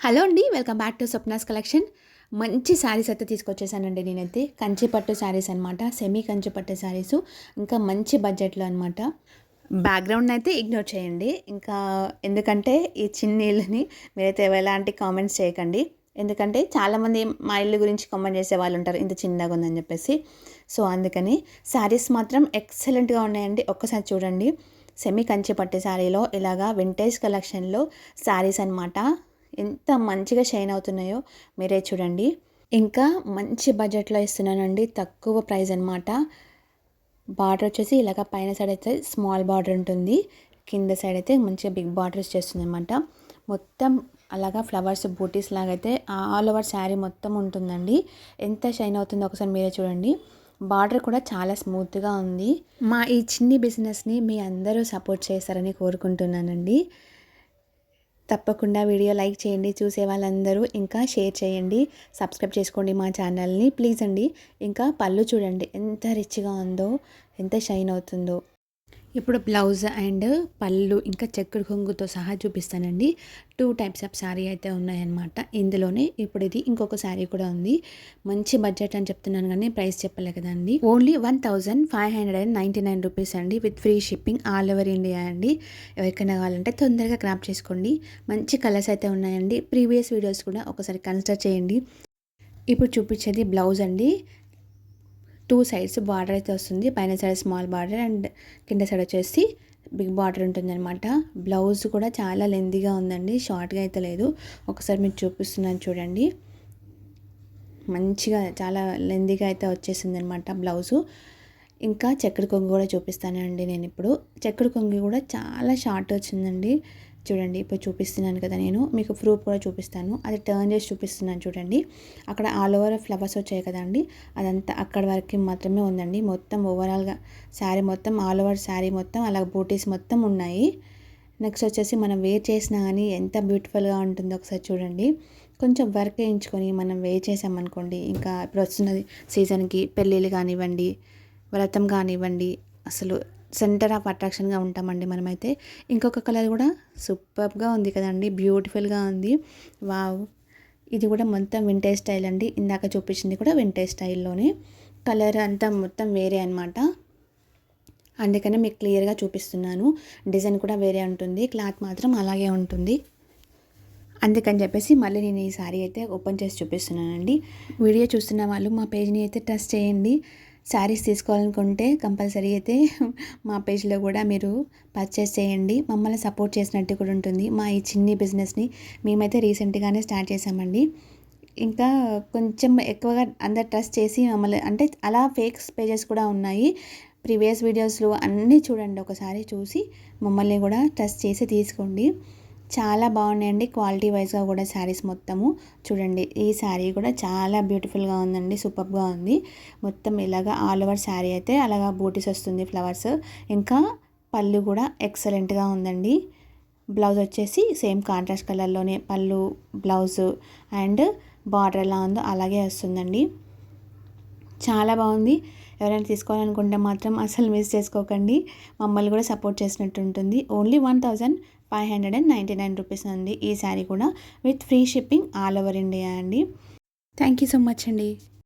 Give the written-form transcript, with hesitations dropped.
Hello అండి, welcome back to Swapna's collection. మంచి శారీస్ అయితే తీసుకొచ్చేసానండి. నేనైతే కంచి పట్టు శారీస్ అనమాట, సెమీ కంచి పట్టు శారీస్, ఇంకా మంచి బడ్జెట్లో అనమాట. బ్యాక్గ్రౌండ్ అయితే ఇగ్నోర్ చేయండి, ఇంకా ఎందుకంటే ఈ చిన్నీళ్ళని మీరైతే ఎలాంటి కామెంట్స్ చేయకండి. ఎందుకంటే చాలామంది మా ఇల్లు గురించి కామెంట్ చేసే వాళ్ళు ఉంటారు, ఇంత చిన్నగా ఉందని చెప్పేసి. సో అందుకని శారీస్ మాత్రం ఎక్సలెంట్గా ఉన్నాయండి. ఒక్కసారి చూడండి. సెమీ కంచి పట్టు శారీలో ఇలాగా వింటేజ్ కలెక్షన్లో శారీస్ అనమాట. ఎంత మంచిగా షైన్ అవుతున్నాయో మీరే చూడండి. ఇంకా మంచి బడ్జెట్లో ఇస్తున్నానండి, తక్కువ ప్రైస్ అనమాట. బార్డర్ వచ్చేసి ఇలాగ పైన సైడ్ అయితే స్మాల్ బార్డర్ ఉంటుంది, కింద సైడ్ అయితే మంచిగా బిగ్ బార్డర్ చేస్తుంది అనమాట. మొత్తం అలాగా ఫ్లవర్స్ బూటీస్ లాగైతే ఆల్ ఓవర్ శారీ మొత్తం ఉంటుందండి. ఎంత షైన్ అవుతుందో ఒకసారి మీరే చూడండి. బార్డర్ కూడా చాలా స్మూత్గా ఉంది. మా ఈ చిన్ని బిజినెస్ని మీ అందరూ సపోర్ట్ చేస్తారని కోరుకుంటున్నానండి. తప్పకుండా వీడియో లైక్ చేయండి చూసే వాళ్ళందరూ, ఇంకా షేర్ చేయండి, సబ్స్క్రైబ్ చేసుకోండి మా ఛానల్ని ప్లీజ్ అండి. ఇంకా పళ్ళు చూడండి ఎంత రిచ్గా ఉందో, ఎంత షైన్ అవుతుందో. ఇప్పుడు బ్లౌజ్ అండ్ పళ్ళు ఇంకా చెక్కుడు కొంగుతో సహా చూపిస్తానండి. 2 టైప్స్ ఆఫ్ శారీ అయితే ఉన్నాయన్నమాట ఇందులోనే. ఇప్పుడు ఇది ఇంకొక శారీ కూడా ఉంది. మంచి బడ్జెట్ అని చెప్తున్నాను కానీ ప్రైస్ చెప్పలే కదండి. ఓన్లీ 1599 రూపీస్ అండి, with free shipping all over India అండి. ఎవరికైనా కావాలంటే తొందరగా గ్రాప్ చేసుకోండి. మంచి కలర్స్ అయితే ఉన్నాయండి. ప్రీవియస్ వీడియోస్ కూడా ఒకసారి కన్సిడర్ చేయండి. ఇప్పుడు చూపించేది బ్లౌజ్ అండి. 2 సైడ్స్ బార్డర్ అయితే వస్తుంది. పైన సైడ్ స్మాల్ బార్డర్ అండ్ కింద సైడ్ వచ్చేసి బిగ్ బార్డర్ ఉంటుంది అనమాట. బ్లౌజ్ కూడా చాలా లెంతీగా ఉందండి, షార్ట్గా అయితే లేదు. ఒకసారి మీకు చూపిస్తున్నాను చూడండి. మంచిగా చాలా లెంతీగా అయితే వచ్చేసింది అనమాట బ్లౌజు. ఇంకా చెక్కడి కొంగు కూడా చూపిస్తానండి నేను ఇప్పుడు. చెక్కడి కొంగు కూడా చాలా షార్ట్ వచ్చిందండి. చూడండి ఇప్పుడు చూపిస్తున్నాను కదా, నేను మీకు ప్రూఫ్ కూడా చూపిస్తాను. అది టర్న్ చేసి చూపిస్తున్నాను చూడండి. అక్కడ ఆల్ ఓవర్ ఫ్లవర్స్ వచ్చాయి కదండి, అదంతా అక్కడ వరకు మాత్రమే ఉందండి. మొత్తం ఓవరాల్గా శారీ మొత్తం ఆల్ ఓవర్ శారీ మొత్తం అలా బూటీస్ మొత్తం ఉన్నాయి. నెక్స్ట్ వచ్చేసి మనం వేర్ చేసినా కానీ ఎంత బ్యూటిఫుల్గా ఉంటుందో ఒకసారి చూడండి. కొంచెం వర్క్ వేయించుకొని మనం వేర్ చేసామనుకోండి, ఇంకా ఇప్పుడు వస్తున్నది సీజన్కి పెళ్ళిళ్ళు కానివ్వండి, వ్రతం కానివ్వండి, అసలు సెంటర్ ఆఫ్ అట్రాక్షన్గా ఉంటామండి మనమైతే. ఇంకొక కలర్ కూడా సూపర్గా ఉంది కదండి, బ్యూటిఫుల్గా ఉంది. వావ్, ఇది కూడా మొత్తం వింటేజ్ స్టైల్ అండి. ఇందాక చూపించింది కూడా వింటేజ్ స్టైల్లోనే. కలర్ అంతా మొత్తం వేరే అనమాట, అందుకనే మీకు క్లియర్గా చూపిస్తున్నాను. డిజైన్ కూడా వేరే ఉంటుంది, క్లాత్ మాత్రం అలాగే ఉంటుంది. అందుకని చెప్పేసి మళ్ళీ నేను ఈ శారీ అయితే ఓపెన్ చేసి చూపిస్తున్నానండి. వీడియో చూస్తున్న వాళ్ళు మా పేజ్ని అయితే ట్రస్ట్ చేయండి. శారీస్ తీసుకోవాలనుకుంటే కంపల్సరీ అయితే మా పేజ్లో కూడా మీరు పర్చేస్ చేయండి. మమ్మల్ని సపోర్ట్ చేసినట్టు కూడా ఉంటుంది. మా ఈ చిన్ని బిజినెస్ని మేమైతే రీసెంట్గానే స్టార్ట్ చేసామండి. ఇంకా కొంచెం ఎక్కువగా అందరు ట్రస్ట్ చేసి మమ్మల్ని, అంటే అలా ఫేక్స్ పేజెస్ కూడా ఉన్నాయి. ప్రీవియస్ వీడియోస్లో అన్నీ చూడండి, ఒకసారి చూసి మమ్మల్ని కూడా ట్రస్ట్ చేసి తీసుకోండి. చాలా బాగున్నాయండి క్వాలిటీ వైజ్గా కూడా శారీస్ మొత్తము. చూడండి ఈ శారీ కూడా చాలా బ్యూటిఫుల్గా ఉందండి, సూపర్గా ఉంది. మొత్తం ఇలాగా ఆల్ ఓవర్ శారీ అయితే అలాగా బూటీస్ వస్తుంది ఫ్లవర్స్. ఇంకా పళ్ళు కూడా ఎక్సలెంట్గా ఉందండి. బ్లౌజ్ వచ్చేసి సేమ్ కాంట్రాస్ట్ కలర్లోనే పళ్ళు, బ్లౌజు అండ్ బార్డర్ ఎలా ఉందో అలాగే వస్తుందండి. చాలా బాగుంది. ఎవరైనా తీసుకోవాలనుకుంటే మాత్రం అసలు మిస్ చేసుకోకండి. మమ్మల్ని కూడా సపోర్ట్ చేసినట్టు ఉంటుంది. ఓన్లీ 1599 రూపీస్ అండి ఈ శారీ కూడా, with free shipping all over India అండి. థ్యాంక్ యూ సో మచ్ అండి.